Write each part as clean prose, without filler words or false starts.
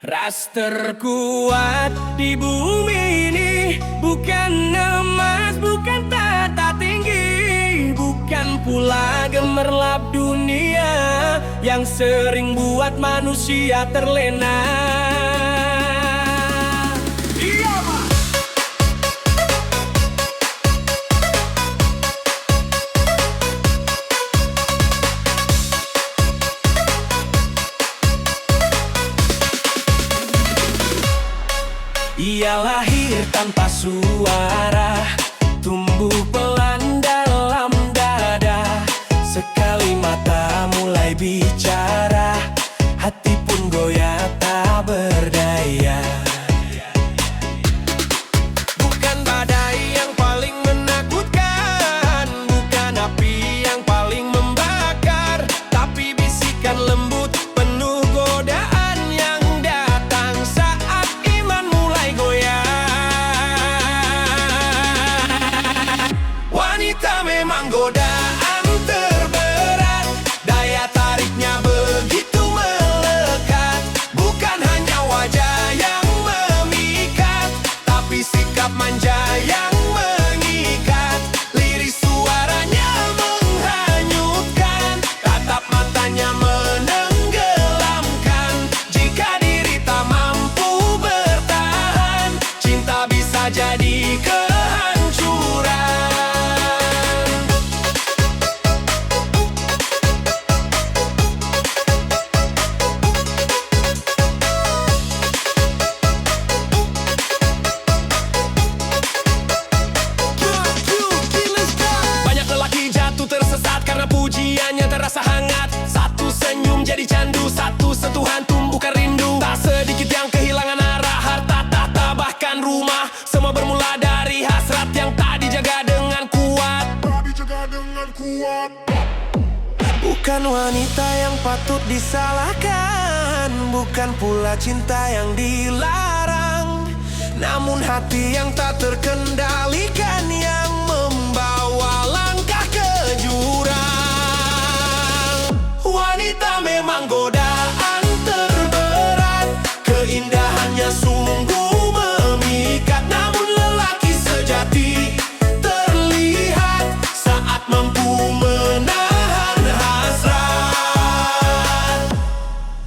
Ras terkuat di bumi ini bukan emas, bukan tata tinggi, bukan pula gemerlap dunia yang sering buat manusia terlena. Ia lahir tanpa suara, tumbuh pelan dalam dada. Sekali mata mulai bicara, hati pun goyah tak berdaya. Bukan badai yang paling menakutkan, bukan api yang paling membakar, tapi bisikan lembut penuh godaan yang datang saat iman mulai goyah. Wanita memang godaan terberat, daya tariknya begitu melekat. Bukan hanya wajah yang memikat, tapi sikap manja yang mengikat. Liris suaranya menghanyutkan, tatap matanya menenggelamkan. Jika diri tak mampu bertahan, cinta bisa jadi kehancuran. Banyak lelaki jatuh tersesat karena pujiannya terasa hangat. Satu senyum jadi candu, satu sentuhan tumbuhkan rindu. Tak sedikit yang kehilangan arah, harta, tahta, bahkan rumah. Semua bermula dari hasrat yang tak dijaga dengan kuat. Bukan wanita yang patut disalahkan, bukan pula cinta yang dilarang, namun hati yang tak terkendalikan yang membawa langkah ke jurang. Wanita memang godaan terberat, keindahannya sungguh memikat. Namun lelaki sejati terlihat saat mampu menahan hasrat.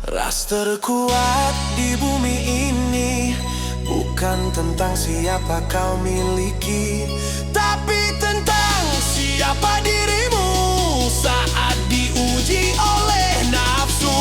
Ras terkuat di bumi ini bukan tentang siapa kau miliki, tapi tentang siapa dirimu saat diuji oleh nafsu.